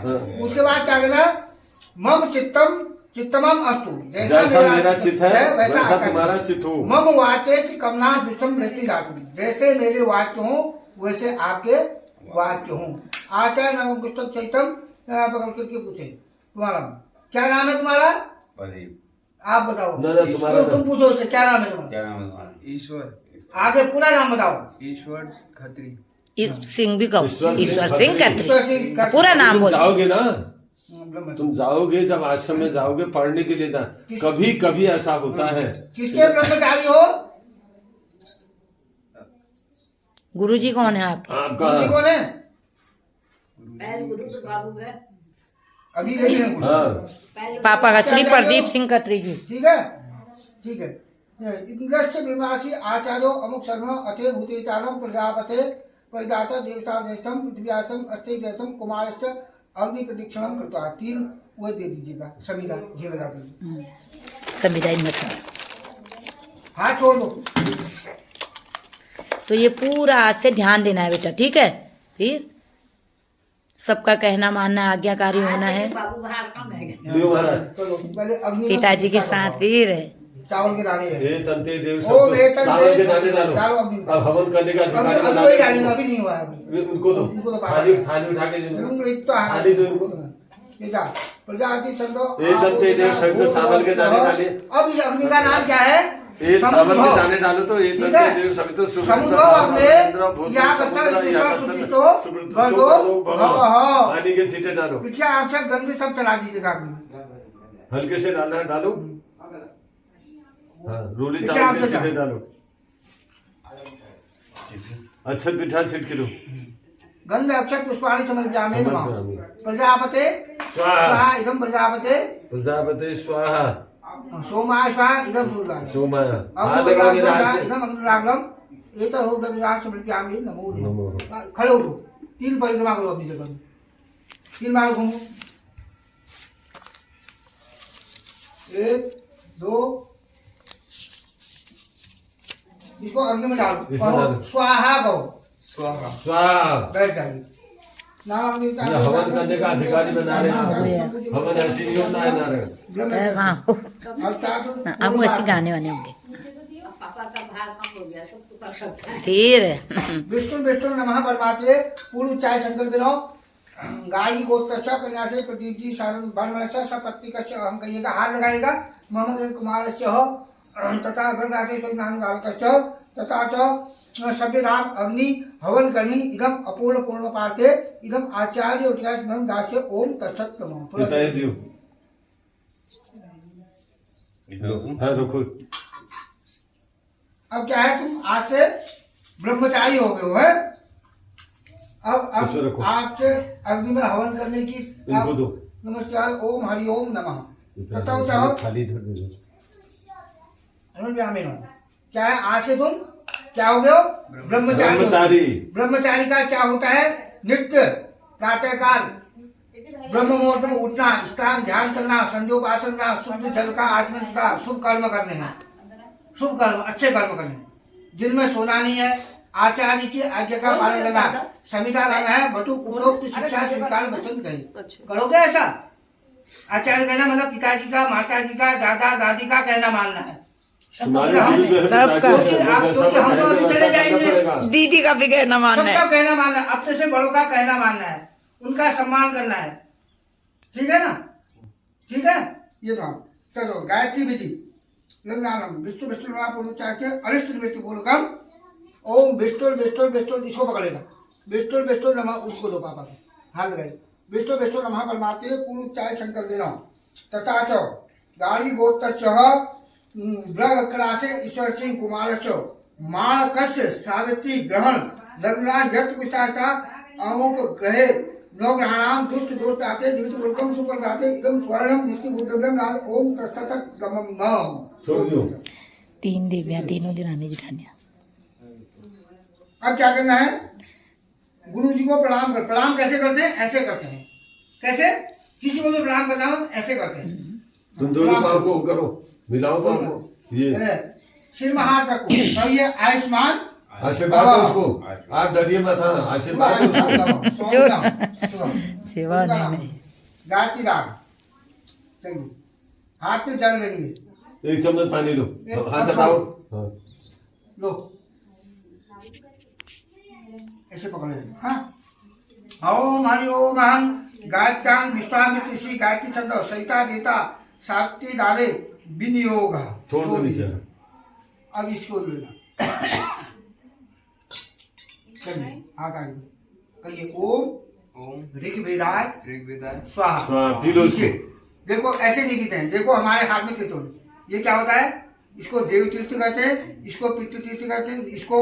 उसके बाद क्या करना, मम चित्तम चित्तमम अस्तु, जैसा मेरा चित्त है वैसा तुम्हारा चित्त हो। मम वाचे कमना दुष्टम दृष्टि धातु, जैसे मेरे वाक्य हो वैसे आपके वाक्य हो। आचार्य नाम पुस्तक चैतम पकड़ करके पूछे तुम्हारा क्या नाम है तुम्हारा, आप बताओ। तुम पूछो उससे क्या नाम है तुम्हारा, क्या नाम है तुम्हारा? ईश्वर। आगे पूरा नाम बताओ। ईश्वर खत्री। सिंह भी कहो, ईश्वर सिंह खत्री, ईश्वर सिंह खत्री। पूरा नाम बोल। जाओगे ना, तुम जाओगे जब आश्रम में जाओगे पढ़ने के लिए ना, कभी कभी ऐसा होता है। किसके ब्रह्मचारी हो, गुरुजी कौन है आपके? आपका गुरुजी कौन है, गुरु तो बाबू है। अभी यही है गुरु। हाँ पापा का श्री प्रदीप सिंह खत्री जी। ठीक है, ठीक है। इंद्रस्य ब्रह्मासी आचार्यो अमुक शर्मा अथे भूतेचारम प्रजापते परिदाता देवता ज्येष्ठम पृथ्व्यासम अस्ते ज्येष्ठम कुमारस्य अग्नि प्रदक्षिणम कृत्वा, 3 वो दे दीजिएगा, समीरा घी लगा दीजिए। संविधान मछली हाथ छोड़ दो। तो ये पूरा आज से ध्यान देना है बेटा, ठीक है। फिर सबका कहना मानना, आज्ञाकारी होना है बाबू बाहर कम है। लियो महाराज। चलो पहले अग्नि पिताजी के साथ। फिर चावल के दाने है। हे तंते देव ओम हे तंते चावल के दाने डालो। डालो अग्नि। अब हवन करने का अभी अधिकार वही डालेंगे, अभी नहीं हुआ है अभी। उनको दो, उनको तो थाली थाली उठा के दे दो। थाली दो इनको। ये जा प्रजाति संतो हे तंते देव संतो चावल के दाने डाले। अब इस अग्नि का नाम क्या है, ये चावल के दाने डालो तो ये ठीक तंते है? देव सभी तो समुद्र अपने या कच्चा सुष्टितो भगो भव पानी के छींटे डालो, पीछे आपसे गंदे सब चला दीजिएगा अग्नि। हल्के से डालना है, डालो। हाँ रोली पीछे चावल के आपसे छींटे डालो, अच्छा पिठा छिड़के दो। गंध अक्षत पुष्पाणि समर्पयामि नमः। समर्पयामि। प्रजापते स्वाहा। स्वाहा इदं प्रजापते प्रजापते स्वाहा। सोमाय स्वाहा इदं सूर्याय सोमाय हाथ लगा के स्वाहा हाथ से इदं अग्निराग्रम एतत् हो विराज समर्पयामि नमो नमो। नमः। खड़े हो, 3 परिक्रमा करो अपनी जगह में, 3 बार घूमो। 1 2 इसको अग्नि में डालो, इसमें डालो। स्वाहा कहो, स्वाहा। स्वाहा। बैठ जाइए। नाम अग्नि का ये हवन करने का अधिकारी बना रहे हैं। हवन ऐसी नहीं होता है नारायण। हाँ अब ऐसे गाने वाने होंगे। पापा का भार कम हो गया, सब तो कर सकता है। फिर विष्णु विष्णु नमः परमात्मे पूर्व चाय संकल्प दिनो गाड़ी गोत्र कन्या से प्रदीप जी सारण वर्मण से सपत्ति कश्य हम कहिएगा, हाथ लगाएगा। मोहम्मद कुमार से हो तथा वर्गा से नाम गाल तथा च सभ्य राम अग्नि हवन करनी इदम अपूर्ण पूर्ण पाते इदम आचार्य उठ्यास नम दास्य ओम तत्सत नमः। बताइए दियो। हाँ रुको। अब क्या है, तुम आज से ब्रह्मचारी हो गए हो, है? इसमें अब रखो। आपसे अग्नि में हवन करने की इनको दो। नमस्कार ओम हरि ओम नमः तथा चाहो खाली इधर दे दो। क्या है, आज से तुम क्या हो गए हो, ब्रह्मचारी। ब्रह्मचारी। ब्रह्मचारी का क्या होता है, नित्य प्रातःकाल ब्रह्म मुहूर्त में उठना, स्नान ध्यान करना, संयोग आसन करना, शुद्ध जल का आचमन का, शुभ कर्म करने हैं, शुभ कर्म अच्छे कर्म करने हैं, जिनमें सोना नहीं है, आचार्य की आज्ञा का पालन करना, संहिता लाना है, बटु उपरोक्त शिक्षा स्वीकार वचन कहे। करोगे ऐसा? आचार्य कहना मतलब पिताजी का, माताजी का, दादा दादी का कहना मानना है। तुम्हारे दिल में है सबका। पिताजी का, क्योंकि हम तो अभी चले जाएंगे। दीदी का भी कहना मानना सबका है। कहना मानना है, अपने से बड़ों का कहना मानना है, उनका सम्मान करना है, ठीक है ना? ठीक है, ये नाम चलो गायत्री विधि नाम विष्णु विष्णु पूर्वचार्य अरिष्ट निवृत्ति पूर्वकम ओम विष्णु विष्णु विष्णु, इसको पकड़ेगा, विष्णु विष्णु नमः, उसको दो पापा को हाथ लगाइए। विष्णु विष्णु नमः परमात्मे पूर्वचार्य शंकर देना तथा च गाड़ी गोत्र ब्रह्मक्रासे ईश्वर सिंह कुमार माणकस्य सावित्री ग्रहण लग्ना यत विस्तारता अमुक ग्रहे नवग्रहाणाम दुष्ट दोष आते दिव्य गुरुकम सुपर आते इदम स्वर्णम निष्ठि बुद्धम नाम ओम तत्सत गमम नम। छोड़ दो। 3 देवियां, तीनों दिरानी जिठानियां। अब क्या करना है, गुरु जी को प्रणाम कर। प्रणाम कैसे करते हैं, ऐसे करते हैं। कैसे? किसी को भी प्रणाम करना हो ऐसे करते हैं। तुम दोनों पाँव को करो, मिलाओ पाँव को। ये सिर में हाथ रखो और ये आयुष्मान आशीर्वाद दो उसको, आप डरिए मत, हाँ आशीर्वाद दो उसको। सेवा नहीं गायत्री राग चलिए, हाथ पे जल लेंगे, एक चम्मच पानी लो, हाथ हटाओ, हाँ लो ऐसे पकड़े, हाँ। ओम हरि ओम अहं गायत्र्यां विश्वामित्र ऋषि गायत्री छंद सहिता देता सात्ति डाले विनियोग। छोड़ दो नीचे। अब इसको लेना, चलिए हाथ आगे कहिए ओम ओम ऋग्वेदाय ऋग्वेदाय स्वाहा। हाँ पी लो नीचे। इसको। देखो ऐसे नहीं पीते हैं, देखो हमारे हाथ में त्रिशूल, ये क्या होता है, इसको देव तीर्थ कहते हैं, इसको पितृ तीर्थ कहते हैं, इसको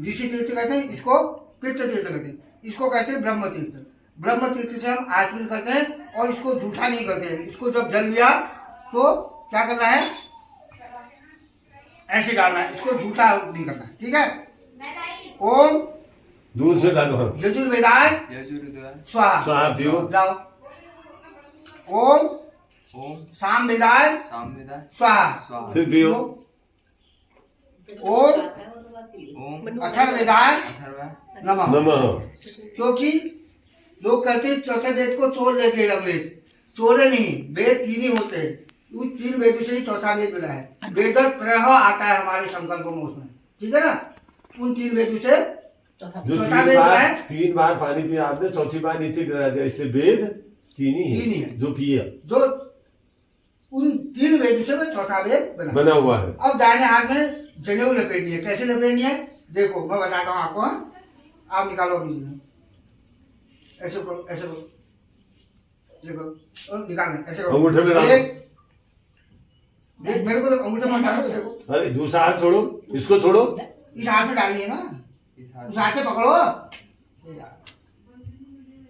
ऋषि तीर्थ कहते हैं, इसको पितृ तीर्थ कहते हैं, इसको कहते हैं ब्रह्म तीर्थ। ब्रह्म तीर्थ से हम आचमन करते हैं और इसको झूठा नहीं करते हैं। इसको जब जल लिया तो क्या करना है, ऐसे डालना है, इसको झूठा नहीं करना है, ठीक है। ओम दूर से डालो, हाँ यजुर्वेदाय यजुर्वेदाय स्वाहा, स्वाहा पियो। जाओ। ओम ओम सामवेदाय सामवेदाय स्वाहा, स्वाहा फिर पियो। ओम ओम अथर्ववेदाय अथर्ववेदाय नमः। नमः। क्योंकि लोग कहते हैं चौथे वेद को चोर लेके अंग्रेज, चोरे नहीं, वेद तीन ही होते हैं, उस तीन वेदों से ही चौथा वेद बना है। वेद प्रह आता है हमारे संकल्पों में, उसमें ठीक है ना, उन तीन वेदों से जो चौथा वेद बना है। 3 बार पानी पिया आपने, चौथी बार नीचे गिरा दिया, इसलिए वेद 3 ही तीन ही है है। जो पिया जो उन तीन वेदों से वो चौथा वेद बना है। बना हुआ है। अब दाहिने हाथ में जनेऊ लपेटनी है, कैसे लपेटनी है देखो मैं बताता हूँ आपको, हाँ? आप निकालो अपनी जनेऊ, ऐसे करो, ऐसे करो, देखो निकालना, ऐसे करो, अंगूठे में डालो। देख मेरे को तो अंगूठे में डालो, देखो अरे दूसरा हाथ छोड़ो, इसको छोड़ो। इस हाथ में डालनी है ना, इस उस हाथ से पकड़ो।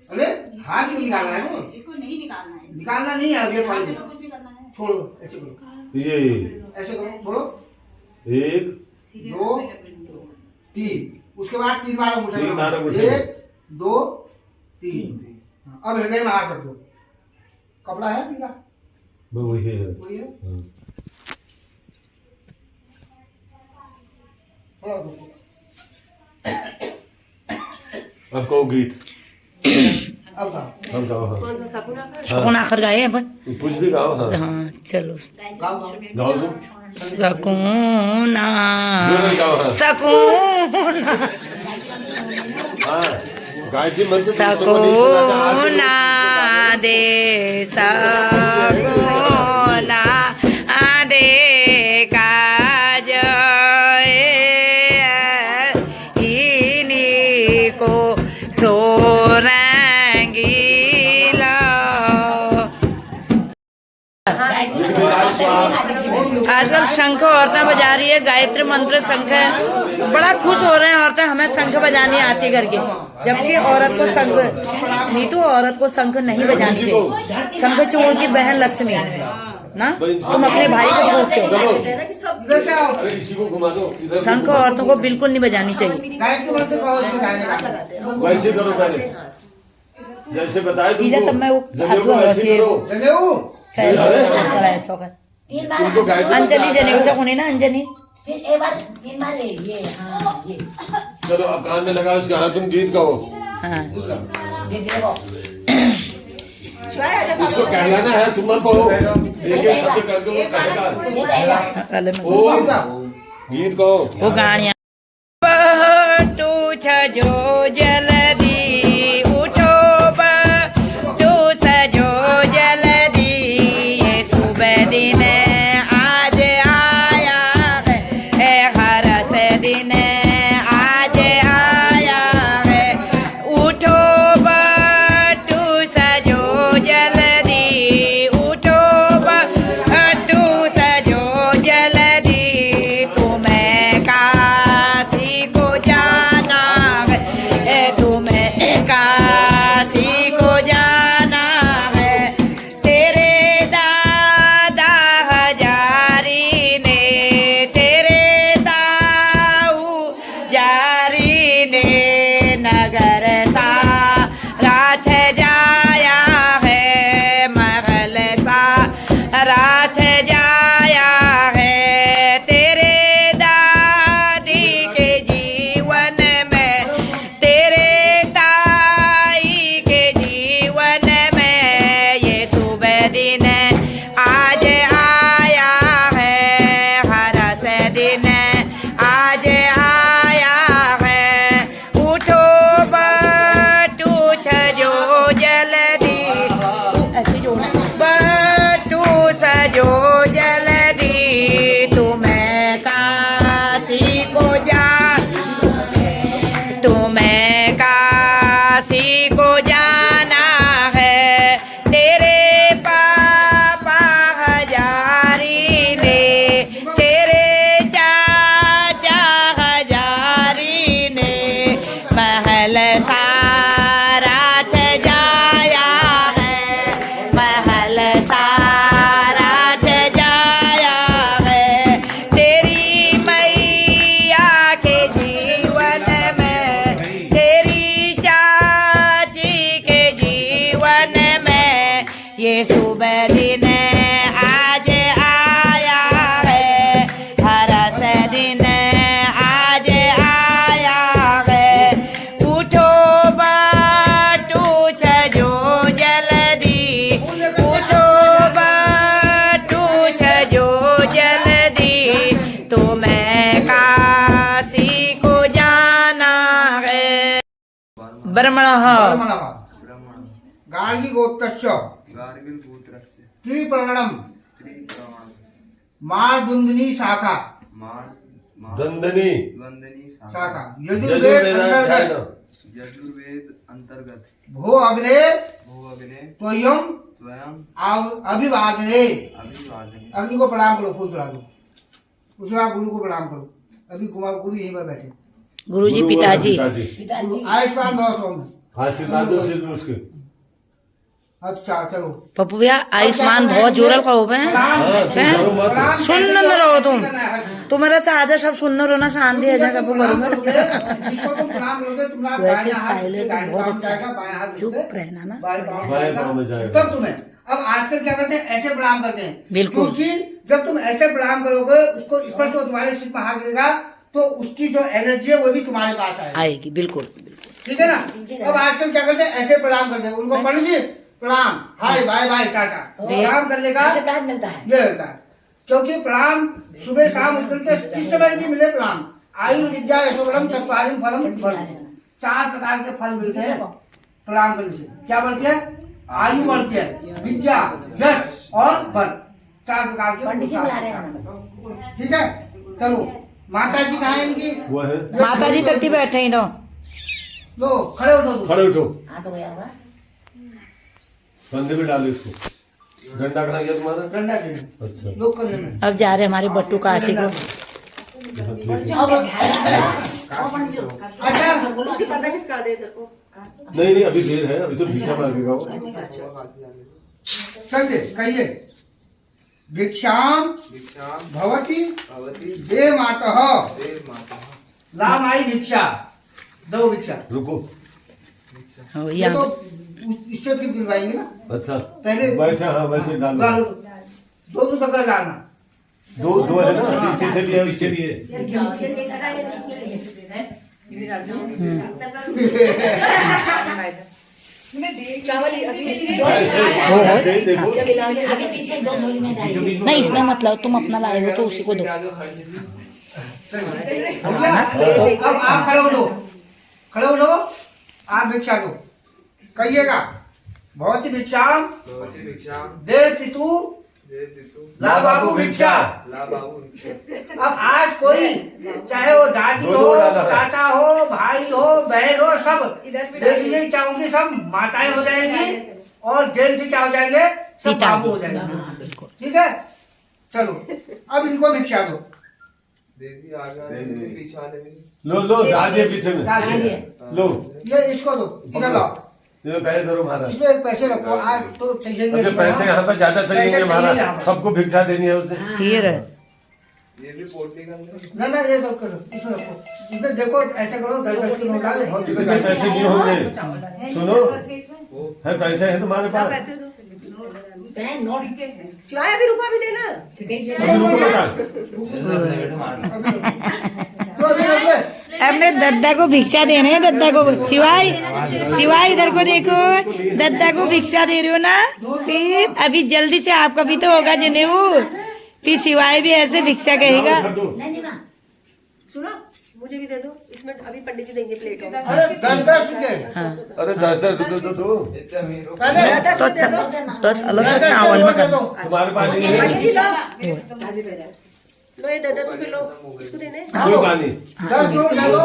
अरे हाथ क्यों निकालना है, तो इसको नहीं निकालना है, निकालना नहीं है, अब ये पड़ेगी, तो कुछ भी करना है। छोड़ो, ऐसे करो, ये ऐसे करो, छोड़ो, 1 दो 3, उसके बाद 3 बार अंगूठे तीन बार लगाओ, अंगूठे। 1 2 3। अब हृदय में हाथ रख दो, कपड़ा है पीला, वो वही है। वही है, हाँ। थोड़ा दो। अब कहो गीत, अब गाओ, हम गाओ, हाँ शकुन आखिर गाए अपन। कुछ भी गाओ, हाँ हाँ चलो। गाओ गाओ। गाओ तुम, सकूना जोर गाओ, हाँ सकूना हाँ गायत्री मंत्र सकूना दे सकूना दे काज इन्हीं को सोरंगीला। आजकल शंख औरतें बजा रही है, गायत्री मंत्र शंख है, बड़ा खुश हो रहे हैं औरतें, हमें शंख बजानी आती है करके, जबकि औरत को शंख नहीं, तो औरत को शंख नहीं बजानी चाहिए। शंख चोर की बहन लक्ष्मी ना, तुम अपने भाई को बोलते हो, इधर से आओ, अरे इसी को घुमा दो इधर। शंख औरतों को बिल्कुल नहीं बजानी चाहिए। गायत्री मंत्र कहो, उसको दाहिने हाथ में। वैसे करो पहले, जैसे बताए ठीक है, तब मैं वो जनेऊ को वैसे करो। जनेऊ तुमको गायत्री अंजलि जनेऊ चकुने ना, अंजलि फिर एक बार 3 बार ले ये, हाँ ये चलो अब कान में लगा उसका, हाँ तुम गीत गाओ। हाँ ये देखो उसको कहलाना है, तुम मत कहो, एक एक शब्द करके वो कहेगा। ये कहेगा पहले मैं ओ गीत गाओ। वो गाड़ियाँ टू छजो जल्दी उठो टू सजो जल्दी, ये सुबह दिन आज आया है, हर से दिन आज आया है, उठो टू सजो जल्दी, उठो टू सजो जल्दी, तुम्हें काशी को जाना है, ये शुभ दिन आज आया है, हरस दिन आज आया है। उठो बाटू छजो जल्दी, उठो बाटू छजो जल्दी, तुम्हें काशी को जाना है। ब्रह्मणः ब्रह्मणः ब्रह्मण गार्गिगोत्रस्य गार्गिल गोत्रस्य त्रिपर्णम त्रिप्रमाण मार्दुंदिनी शाखा दंदनी वंदनी शाखा यजुर्वेद यजुर्वेद अंतर्गत यजुर्वेद अंतर्गत भो अग्रे भो अग्ने त्वयं स्वयं अभिवादने। अभिवादने अग्नि को प्रणाम करो, फूल चढ़ा दो, उसके बाद गुरु को प्रणाम करो। अभी कुमार गुरु यहीं पर बैठे। गुरुजी पिताजी आयुष्मान भव सोम। आशीर्वाद दो सिर में उसके। अच्छा चलो पप्पू भैया आयुष्मान बहुत जोरल का हो गए प्रणाम सुन कैसे न करो? रहो तुम। कैसे करना है हर चीज? तुम्हारा तो आजा सब सुन रहो ना, शांति है जा सब प्रणाम करो। करोगे, जिसको तुम प्रणाम करोगे तुम्हारा वैसे दाहिना हाथ साइलेंट दाहिने बहुत पाँव अच्छा जाएगा, है। बाएं हाथ चुप उसके रहना ना। बाएं पाँव बाएं पाँव में जाएगा। तब तुम्हें अब आजकल क्या करते हैं, ऐसे प्रणाम करते हैं। बिल्कुल। क्योंकि जब तुम ऐसे प्रणाम करोगे, उसको स्पर्श हो तुम्हारे सिर पर हाथ देगा, तो उसकी जो एनर्जी है वो भी तुम्हारे पास आएगी। आएगी बिल्कुल। ठीक है ना। अब आजकल क्या करते हैं, ऐसे प्रणाम करते हैं। उनको पंडित जी प्रणाम, हाय बाय बाय टाटा, प्रणाम करने का आशीर्वाद मिलता है। ये रहता है। क्योंकि प्रणाम सुबह शाम उठ करके किस समय भी मिले प्रणाम। आयु विद्या यशोबलम चत्वारि फलम फलम, 4 प्रकार के फल मिलते हैं प्रणाम करने से। क्या बढ़ती है? आयु बढ़ती है, विद्या, यश और बल, 4 प्रकार के पंडित जी पुरुषार्थ बुला रहे हैं होते हैं। ठीक है, चलो माता जी कहाँ है इनकी? वो है। माता जी तक बैठे ही तो। लो खड़े उठो तुम। खड़े उठो, हाँ तो गया हुआ कंधे में डालो इसको। डंडा कहाँ गया तुम्हारा? डंडा दे अच्छा लोग कर लेना। अब जा रहे हमारे बट्टू काशी को। अच्छा नहीं नहीं अभी देर है, अभी तो भिक्षा मांगेगा वो। चलिए कहिए, भिक्षाम भिक्षाम भवती भवती दे मातः देव माता राम आई भिक्षा, दो भिक्षा। रुको। हाँ, ये यहाँ तो इससे फिर दिलवाएंगे ना। अच्छा पहले वैसे, हाँ वैसे डालो। डालो, दो तक डालना। दो है ना, पीछे से भी है, इससे भी है। ऐसे ही देखो। नहीं इसमें मतलब तुम अपना लाए हो तो उसी को दो। अब आप खड़े उठो, खड़े उठो, आप भिक्षा दो। कहिएगा, भवती भिक्षाम भवती भिक्षाम दे पितु देव पितु ला बाबू भिक्षा। ला बाबू भिक्षा। अब आज कोई चाहे वो दादी दो हो, दो डाला है। चाचा हो, भाई हो, बहन हो, सब लेडीज क्या होंगी, सब माताएं हो जाएंगी और जेंट्स क्या हो जाएंगे, सब बाबू हो जाएंगे। ठीक है, चलो अब इनको भिक्षा दो। देवी आगे पीछे वाले भी लो लो डाल दिए पीछे में। डाल दिए। लो ये इसको दो, इधर लाओ, ये पैसे धरो महाराज। इसमें पैसे रखो, आज तो चाहिए। अरे पैसे यहाँ पे ज्यादा चाहिए महाराज, सबको भिक्षा देनी है उसे। फिर ये भी पोटली का अंदर ना ना ये तो करो, इसमें रखो। इसमें देखो ऐसे करो, 10-10 किलो डालो, बहुत कितने जगह पैसे नहीं होंगे? सुनो, है पैसे हैं तुम्हारे पास? शिवाय अभी रुपया भी देना। अभी रुको बेटा। तो अभी रख ले। अपने दद्दा को भिक्षा दे रहे हैं, दद्दा को। सिवाय सिवाय इधर को देखो, दद्दा को भिक्षा दे रहे हो ना। फिर अभी जल्दी से आपका भी तो होगा जनेऊ, फिर सिवाय भी ऐसे भिक्षा कहेगा। सुनो मुझे भी दे दो, इसमें अभी पंडित जी देंगे प्लेट में। अरे 10-10 के हाँ अरे 10-10 रुपए तो दो। इतना मीरो पहले तो चलो तो चावल में कर दो। तुम्हारे पास नहीं है? पंडित जी लो ये 10 रुपए लो, इसको देने। कोई बात नहीं, 10 नोट डालो।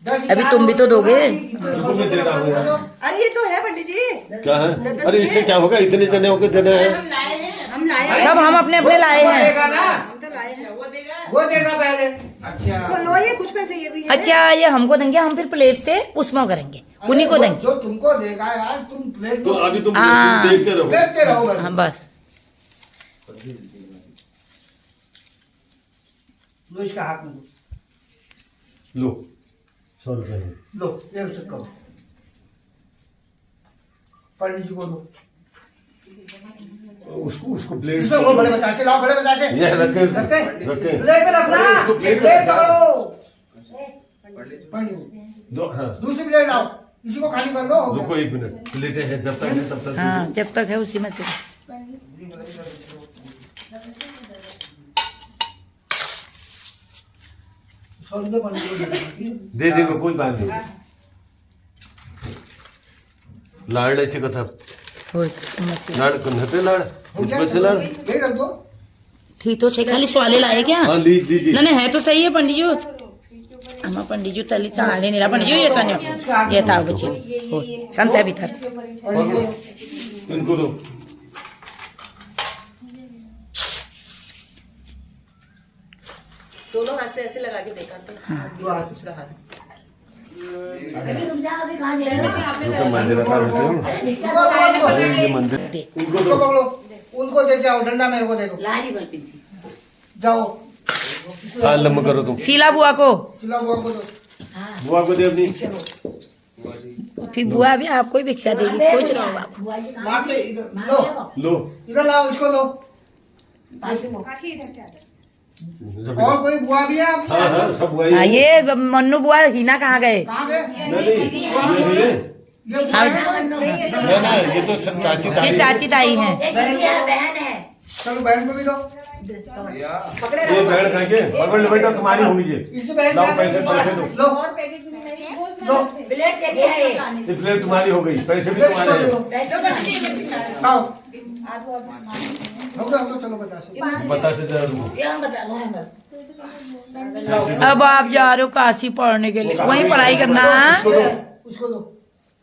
10 अभी तुम भी तो दोगे। इसको भी दे रहा हूँ यार। अरे ये तो है पंडित जी, क्या है? अरे इससे क्या होगा, इतने जने होके देना है। हम लाए हैं। सब हम अपने अपने लाए हैं। देगा ना, हम तो लाए हैं। वो देगा पहले। अच्छा तो लो ये कुछ पैसे ये भी है। अच्छा ये हमको देंगे, हम फिर प्लेट से उसमें करेंगे, उन्हीं को देंगे। जो तुमको देगा यार, तुम प्लेट तो अभी तुम हाँ। देखते रहो। देखते रहो बस। हाँ बस लो इसका हाथ में दो। लो 100 रुपए में। लो ये से करो, पंडित जी को दो। उसको उसको प्लेट इसमें वो बड़े बतासे लाओ, बड़े बतासे ये रखे रखे रखे प्लेट में रखना, उसको प्लेट प्लेट में पकड़ो। पंडित जी पंडित, दो हाँ दूसरी प्लेट लाओ, इसी को खाली कर दो। रुको 1 मिनट प्लेटें हैं जब तक है तब तक हाँ जब तक है उसी में से सॉरी दे पंडित को दे देंगे कोई बात नहीं लाड ऐसे कथा होय मच्छी लाड कन्हते लाड बचे लाड ये रख दो। थी तो छे खाली स्वाले लाए क्या हाँ लीजिए नहीं है तो सही है पंडित जी आम्हा पंडित जी तली चाले निरा पंडित जी ये चाने ये ताव बचे हो संता भीतर इनको दो दोनों हाथ से ऐसे लगा के देखा तो दो हाथ। दूसरा हाथ तो मंदिर का रहते हो ये मंदिर इनको उनको दो पकड़ो, उनको दे जाओ, डंडा मेरे को दे दो। लारी बल पिंची जाओ हाँ लम्बा करो तुम शीला बुआ को चिल्ला बुआ को दो। बुआ को दे अपनी बुआ जी फिर बुआ भी आपको ही भिक्षा देगी कोई चलाओ बाप मार के इधर लो, लो इधर लाओ, इसको लो। और कोई बुआ भी है आपकी? हाँ हाँ सब बुआ हाँ ही है। ये मन्नू बुआ हिना कहाँ गए कहाँ गए? नहीं ये बुआ है? ना ये तो सब चाची ये ताई चाची ताई हैं बहन है चलो बहन को भी दो। भैया ये बैठ करके पकड़ लो बेटा तुम्हारी होगी ये इसकी बहन लाओ क्या पैसे है? पैसे दो लो लो ब्लेड देखिए है ये प्लेट तुम्हारी हो गई पैसे भी तुम्हारे हैं खाओ। हो गया चलो बता से जरा रुको ये हम बता रहे हैं अब आप जा रहे हो काशी पढ़ने के लिए वहीं पढ़ाई करना है उसको दो उसको दो।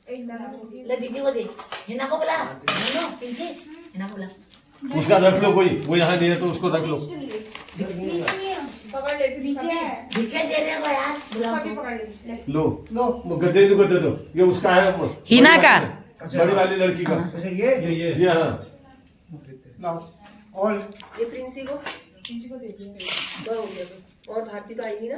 ले दीदी को दे हिना को बुला हिना पिंची हिना को बुला उसका रख लो कोई वो यहाँ नहीं है तो उसको रख लो भिक्षा दे दे को यार बुला लो लो वो गजेंद्र को दे दो ये उसका है हिना का? बड़ी वाली लड़की का ये हाँ लाओ। और ये प्रिंसी को दो हो गया तो। और भारती तो आएगी ना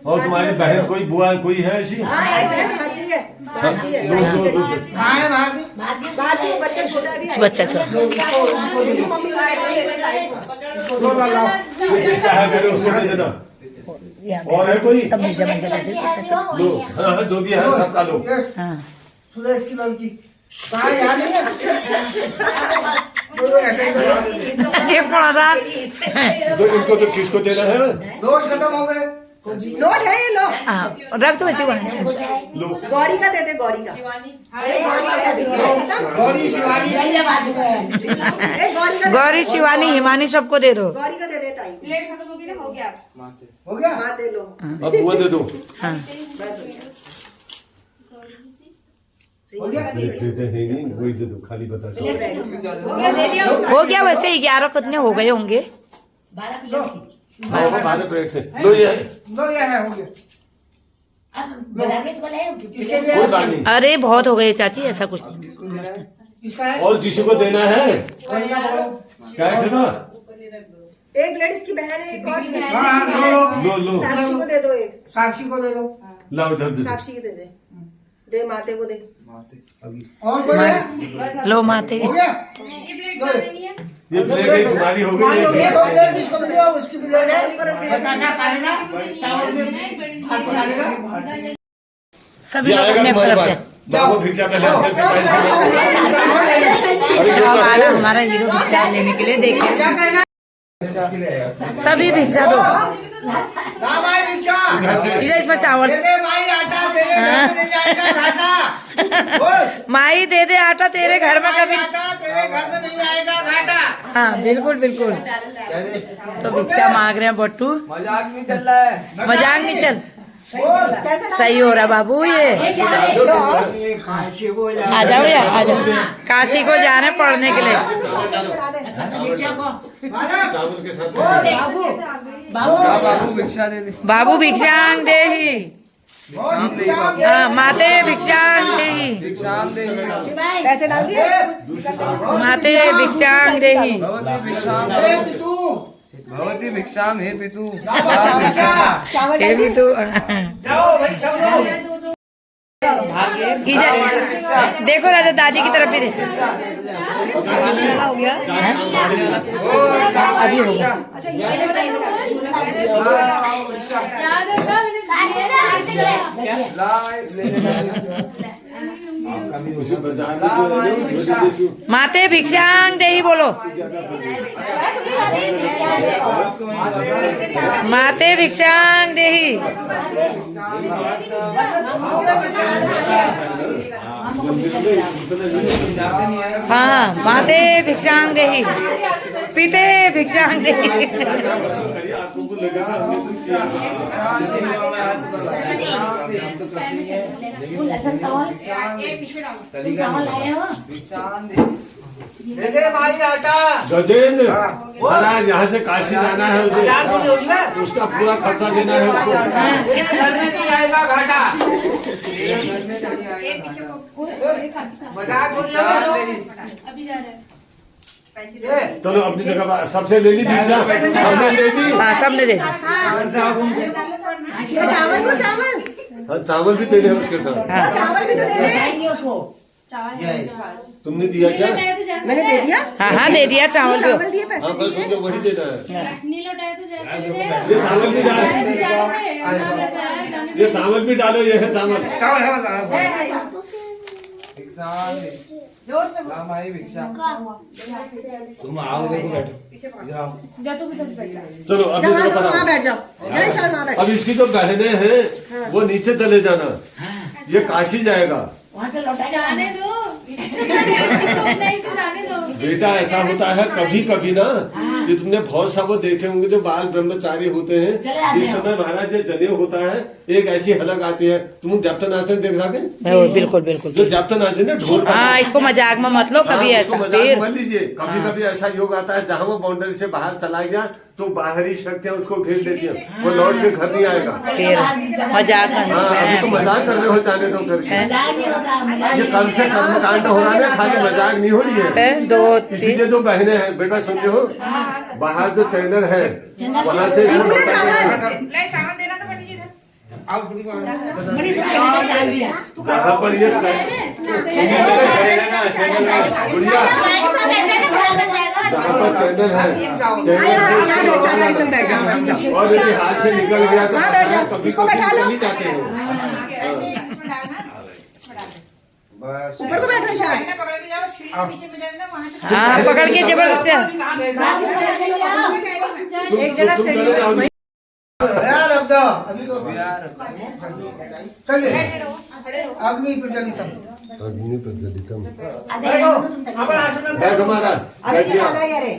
और तुम्हारी बहन कोई बुआ कोई है ऐसी हाँ एक बहन भारती है भारती है दो दो दो कहाँ है भारती? भारती को बच्चा छोटा भी है बच्चा छोटा इसकी मम्मी को आएगा ले लेना लो लाओ। ये जिसका है करे उसको दे देना और है कोई तब भिक्षा बन के दे लो हाँ हाँ जो भी है सबका लो ये हाँ सुरेश की लड़की कहाँ है? यहाँ नहीं है? दो ऐसे ही करो। ये कौन सा तो इनको तो किसको देना है नोट खत्म हो गए। नोट है ये लो हाँ रख दो बेटी वहाँ लो गौरी का दे दे गौरी का अरे गौरी का दे दे गौरी शिवानी गौरी का गौरी शिवानी हिमानी सबको दे दो गौरी का दे दे ताई माते हो गया? हाँ दे लो अब बुआ दे दो हाँ बस हो गया? प्लेटें हैं नहीं वही दे दो खाली बता दो हो गया वैसे 11 कितने हो गए होंगे 12 लो हाँ 12 प्लेट से लो ये है लो ये है हो गया। अब बराबर तो बोले इसके कोई लिए बात नहीं अरे बहुत हो गए चाची ऐसा कुछ नहीं इसका है और किसी को देना है गौरी का बोलो। क्या है सुनो एक ब्लेड इसकी बहन है एक और हाँ हाँ लो लो लो लो साक्षी को दे दो एक साक्षी को दे दो। लाओ इधर दे दो साक्षी की दे दे दे माते को दे और कोई है? लो माते हो गया? लो। ये प्लेट एक तुम्हारी हो तुम्हारी हो गई गई, दो प्लेट जिसको भी दिया उसकी प्लेट है। बतासा खा लेना, चावल के भात बना लेना। सभी ये लोग आएगा अपने तुम्हारे तरफ पास से बाबू भिक्षा पहले अपने पिता से अरे जो हमारा करते हो हमारा हीरो भिक्षा लेने के लिए देखिए क्या कहना? सभी भिक्षा दो ला भाई भिक्षा। इधर इसमें चावल दे दे भाई आटा, तेरे घर में नहीं जाएगा घाटा। बोल। माई दे दे आटा तेरे घर में कभी आटा तेरे घर में नहीं आएगा घाटा। हाँ बिल्कुल बिल्कुल तो भिक्षा मांग रहे हैं बट्टू मजाक नहीं चल रहा है मजाक नहीं चल बोल। सही हो रहा बाबू ये आ जाओ यार आ जाओ काशी को जा रहे हैं पढ़ने के लिए माना? चावल के साथ बाबू भिक्षा दे दे बाबू भिक्षांग दे ही बोल, भिक्षा। हाँ माते भिक्षांग दे ही भिक्षाम दे पैसे डाल दिए माते भिक्षांग दे ही भगवती भिक्षाम ए पितू, भगवती भिक्षाम हे पितु ला बच्चा भिक्षा। ये भी तो जाओ भाई सब लोग। इधर देखो राजा दादी की तरफ भी दे हो गया अभी होगा। माते भिक्षांग देही बोलो। माते भिक्षांग देही। हाँ माते भिक्षांग देही। पीते भिक्षांग देही। गजेंद्र महाराज यहाँ से काशी जाना है उसे, उसका पूरा खर्चा देना है उसको। घर में नहीं आएगा घाटा। मजाक चलो अपनी जगह पर सबसे ले ली भिक्षा, सबने दे दी। हाँ सबने दे। चावल को चावल, हाँ चावल भी दे दे उसके साथ। चावल भी तो दे दे। उसको तुमने दिया क्या? मैंने दे दिया। हाँ हाँ दे दिया चावल को। चावल दिए, पैसे हाँ बस दिए। उसको वही देना है। ये चावल भी डालो, ये चावल भी डालो, ये है चावल। हमारी भिक्षा। चलो अभी जमा तो दो, वहाँ बताओ। बैठ जाओ। जय श्याम, वहाँ बैठ। अब इसकी जो गहने हैं वो नीचे चले जाना, ये काशी जाएगा। वहाँ से लौटा जाने दो नहीं तो जाने दो। बेटा ऐसा होता है कभी कभी ना, कि तुमने बहुत सा वो देखे होंगे जो बाल ब्रह्मचारी होते हैं, जिस समय महाराज ये जनेऊ होता है एक ऐसी हलक आती है। तुम जप्तनाचन देख रहा है? बिल्कुल बिल्कुल। जो जप्तनाचन है ढोल का। हाँ इसको मजाक में मत लो कभी हाँ, ऐसा। उसको मजाक फिर मत लीजिए। कभी कभी ऐसा योग आता है जहाँ वो बाउंड्री से बाहर चला गया तो बाहरी शक्तियाँ उसको घेर लेती है, वो लौट के घर नहीं आएगा। फिर मजाक हाँ अभी तो मजाक कर रहे हो, जाने दो करके। ये कल से कर्मकांड हो रहा है, खाली मजाक नहीं हो रही है। दो इसीलिए जो बहनें हैं बेटा सुन हो, बाहर जो चैनल है वहाँ से जहाँ पर ये बुढ़िया जहाँ पर चैनल है, चाचा के संग बैठ जाओ। और यदि हाथ से निकल गया तो वहाँ बैठ जाओ, कभी इसको कभी बैठा लो। चली जाते हैं। ऊपर को बैठो श्याम। हाँ पकड़ के जबरदस्ती। तुम चले जाओ। यार अब दो, अभी तो चलिए अग्नि प्रज्वलितम। अग्नि प्रज्वलितम। बैठो अपन आसन में बैठो महाराज, अभी बैठिए क्या आप। खाना है रे?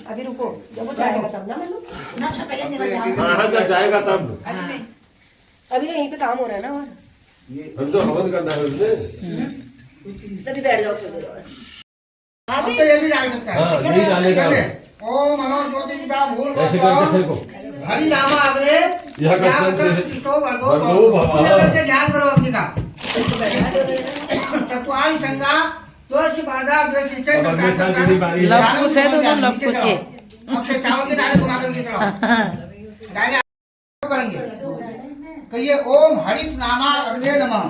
अभी रुको, जब वो जाएगा तब ना मैनू। ना अच्छा पहले निकल जाओ। हाँ जब जाएगा तब। अभी तो यहीं पे काम हो रहा है ना, और हम तो हवन करना है उसमें। तभी बैठ जाओ थोड़ी देर और। आप तो ये भी डाल सकता है। हाँ नहीं डालेगा। ओम मनो ज्योति पिता भूल ऐसे करके फेंको। हरि नामा अग्रे यह करते हैं। भगो भगो। करके ध्यान करो अपनी का चतुआरी संगा तुलसी बाधा तुलसी से लपकू से दो तो लपकू से। अक्षय चावल के दाने घुमा करके चढ़ाओ। दाने करेंगे कहिए ओम हरि नामा अग्ने नमः।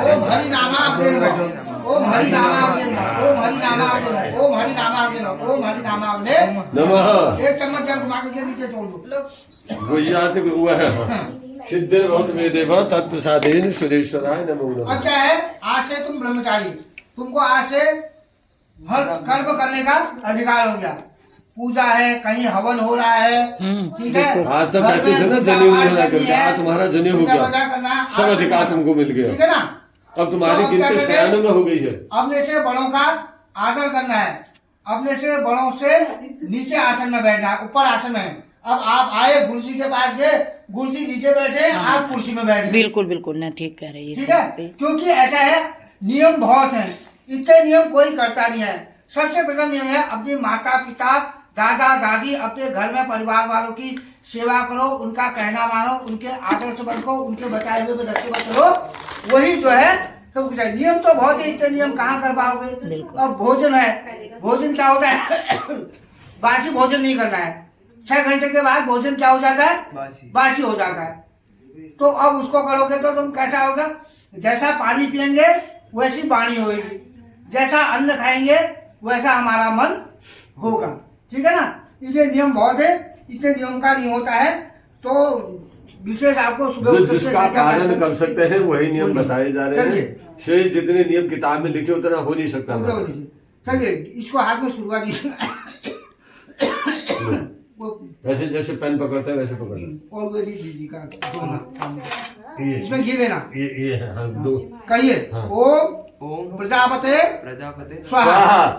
ओम हरि नामा अग्ने नमः। ओम हरि नामा अग्ने नमः। ओम हरि नामा अग्ने नमः। ओम हरि नामा अग्ने नमः। ओम हरि नामा अग्ने नमः। एक चम्मच जल घुमा करके नीचे छोड़ दो। वो याद हुआ है। सिद्धे बहुत में देवा तत्प्रसादेन सुरेश्वराय नमो नमः। अब क्या है, आज से तुम ब्रह्मचारी, तुमको आज से हर कर्म करने का अधिकार हो गया। पूजा है, कहीं हवन हो रहा है, ठीक है। आज तक कहते थे ना जनेऊ नहीं होना करके, आज तुम्हारा जनेऊ हो गया, सब अधिकार तुमको मिल गया। ठीक है ना। अब तुम्हारी गिनती सयानों में हो गई है। अपने से बड़ों का आदर करना है, अपने से बड़ों से नीचे आसन में बैठना है, ऊपर आसन में। अब आप आए गुरु जी के पास गए, गुरु जी नीचे बैठे, आप कुर्सी में बैठ गए। बिल्कुल बिल्कुल ना ठीक कह रही ठीक है, क्योंकि ऐसा है, नियम बहुत हैं, इतने नियम कोई करता नहीं है। सबसे प्रथम नियम है अपने माता पिता दादा दादी अपने घर में परिवार वालों की सेवा करो, उनका कहना मानो, उनके आदर्श बनो, उनके बताए हुए रस्ते पर चलो। वही जो है सब कुछ है। नियम तो बहुत ही, इतने नियम कहाँ कर पाओगे। और भोजन है, भोजन क्या होता है बासी भोजन नहीं करना है। 6 घंटे के बाद भोजन क्या हो जाता है, बासी हो जाता है। तो अब उसको करोगे तो तुम कैसा होगा, जैसा पानी पियेंगे वैसी वाणी होगी, जैसा अन्न खाएंगे वैसा हमारा मन होगा। ठीक है ना, इसलिए नियम बहुत है, इतने नियम का नहीं होता है। तो विशेष आपको सुबह जो उठ करके जिसका संध्या पालन वंदन कर सकते हैं वही नियम बताए जा रहे चलिए। हैं। शेष जितने नियम किताब में लिखे उतना हो नहीं सकता उल्टा हमारा। होनी चाहिए। चलिए इसको हाथ में शुरुआत दीजिए। वो वैसे जैसे पेन पकड़ते हैं वैसे पकड़ना। और वो भी दीदी का ये इसमें घी लेना। ये है, हाँ, दो कहिए हाँ। ओम ओम प्रजापते प्रजापते स्वाहा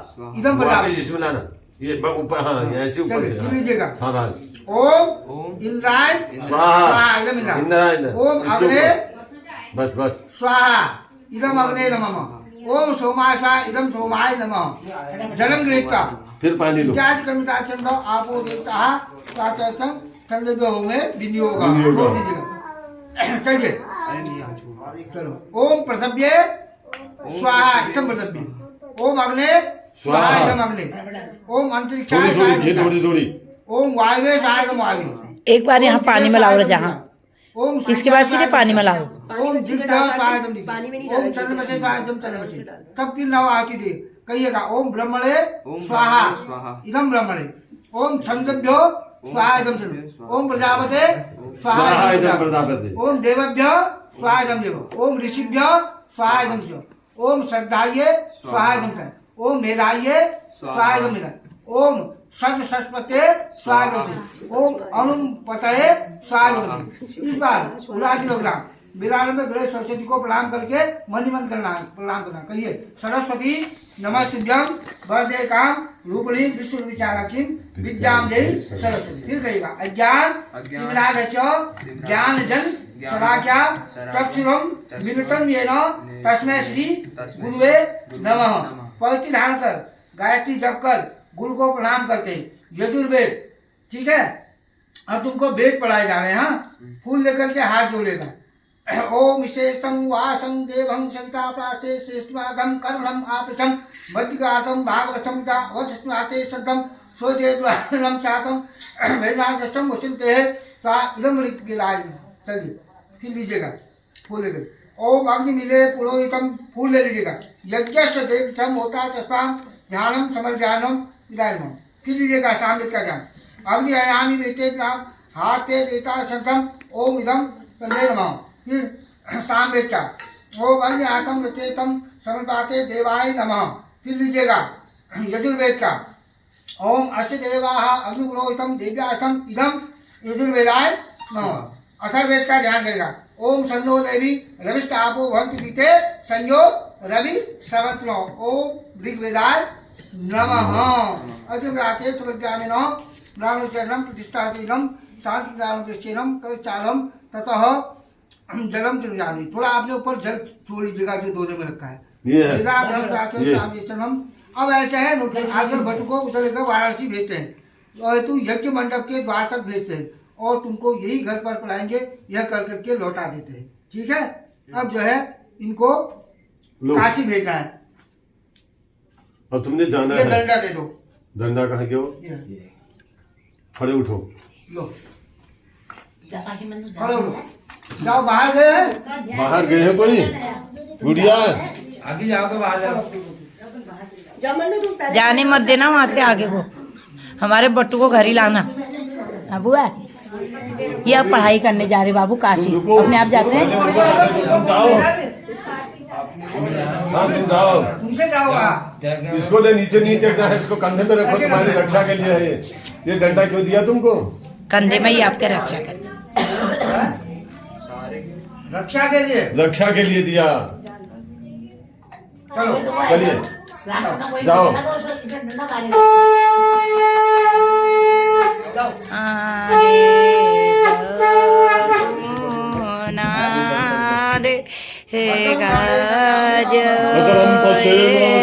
स्वाहा। इदम वापस प्रजापति। इसमें लाना, ये ऊपर, हाँ ये ऐसे ऊपर चलिए, से, सुन लीजिएगा। हाँ हाँ। ओम ओम इंद्राय स्वाहा स्वाहा इदम इंद्राय। इंद्राय न, ओम इसके अग्ने ऊपर। बस बस स्वाहा इदम अग्ने नमः। ओम सोमाय स्वाहा इदम सोमाय नमः। जलम गृहीत्वा फिर पानी लो। इत्यादि कर्मता चंदो आपो देवता प्राचर्तम चंद्रव्य में विनियोग विनियोग। छोड़ दीजिएगा। चलिए अरे नहीं आज छोड़। चलो ओम प्रथव्ये स्वाहा इदम प्रथव्ये। ओम अग्ने स्वाहा इदम अग्ने। ओम अंतरिक्षाय थोड़ी स्वाहा थोड़ी ये इदम थोड़ी थोड़ी। ओम वायवे स्वाहा इदम वायवे। एक बार यहाँ पानी में लाओ जहाँ, ओम इसके बाद सीधे पानी में लाओ। ओम जिद्ध स्वाहा इदम दिति। पानी में नहीं ओम डालना चंद्रमसे स्वाहा इदम चंद्रमसे। तब फिर नव आती दे कहिएगा ओम ब्रह्मणे ओम स्वाहा ब्रह्मणे स्वाहा। इदम ब्रह्मणे। ओम छंदभ्यो स्वाहा इदम छंद। ओम प्रजापते स्वाहा स्वाहा इदम इदं प्रजापते। प्रजापते। ओम देवभ्यो स्वाहा इदं देव। ओम ऋषिभ्यो स्वाहा इदं शिव। ओम श्रद्धाये स्वाहा इदं च। ओम मेधाये स्वाहा इदं मेधा। ओम सदसस्पते स्वाहा इदं च। ओम अनुपतये स्वाहा इदं च। इस बार उड़ाती प्रोग्राम 92 गणेश सरस्वती को प्रणाम करके मन ही मन करना है, प्रणाम करना। कहिए सरस्वती नमस्तुभ्यं वरदे काम रूपिणी विश्व विचारक्षी विद्याम देहि सरस्वती। फिर कहिएगा अज्ञान तिमिराधस्य ज्ञान जन शलाक्या चक्षुरम मिलितं येन तस्मै श्री गुरुवे नमः। पवित्र धारण कर गायत्री जप कर गुरु को प्रणाम करते यजुर्वेद। ठीक है, अब तुमको वेद पढ़ाए जा रहे हैं। हाँ, फूल लेकर के हाथ जोड़ेगा। ओम शेषं वासं देवं सविता प्राचे श्रेष्ठवादं कर्णम आपृछं मध्यगातम भागवतम चा वधस्माते सदम सोदेद्वारं चातम वेदांतम वसंते सा इदम गिलाय। चलिए फिर लीजिएगा फूल लेकर। ओम अग्नि मिले पुरोहितम फूल ले लीजिएगा। यज्ञस्य देवतम होता तस्माम ध्यानम समर्पयामि विदायम। फिर लीजिएगा सामने का ज्ञान। अग्नि अयामी वेते प्राम हाथे देता संतम ओम इदम तन्मे नमः। फिर सामवेद का ओम अग्नि आतम रचेतम समर्पाते देवाय नमः। फिर लीजिएगा यजुर्वेद का ओम अस्य देवाः अग्निपुरोहितम देव्यास्तम इदम यजुर्वेदाय नमः। अथर्ववेद का ध्यान करेगा। ओम सन्नो देवी रविष्टापो भवन्ति पीते संयो रवि श्रवत्नो। ओम ऋग्वेदाय नमः। अग्निव्राते सुभद्रामे नमः। ब्राह्मणचरणं प्रतिष्ठातीरं शांतिदानं कृष्णं कलचारं ततः जलम चल जानी। थोड़ा आपने ऊपर जल छोड़ लीजिएगा जो दोनों में रखा है। ये है। ये अब ऐसा है आजकल भट्ट को उधर लेकर वाराणसी भेजते हैं और तू यज्ञ मंडप के द्वार तक भेजते हैं और तुमको यही घर पर पढ़ाएंगे, यह कर करके लौटा देते हैं। ठीक है, अब जो है इनको काशी भेजना है। और तुमने जाना ये है। डंडा दे दो। डंडा कहाँ के हो? खड़े उठो। लो खड़े खड़े उठो। जाओ बाहर गए हैं? बाहर गए हैं कोई? गुड़िया आगे जाओ तो बाहर जाओ। जमन तुम पहले जाने मत देना वहाँ से आगे को, हमारे बट्टू को घर ही लाना। बाबू है ये आप पढ़ाई करने जा रहे बाबू काशी, अपने आप जाते हैं। तुम जाओ। हाँ तुम जाओ। तुमसे जाओगा। इसको ले नीचे नहीं चढ़ना है, इसको कंधे में रखो, तुम्हारी रक्षा के लिए है ये डंडा क्यों दिया तुमको? कंधे में ही आपके रक्षा करना। रक्षा के लिए। रक्षा के लिए दिया। चलो चलिए रास्ता में कोई जाओ। देखा तो उसको इधर डंडा मारेगा। हे गाज बजरं पश्येम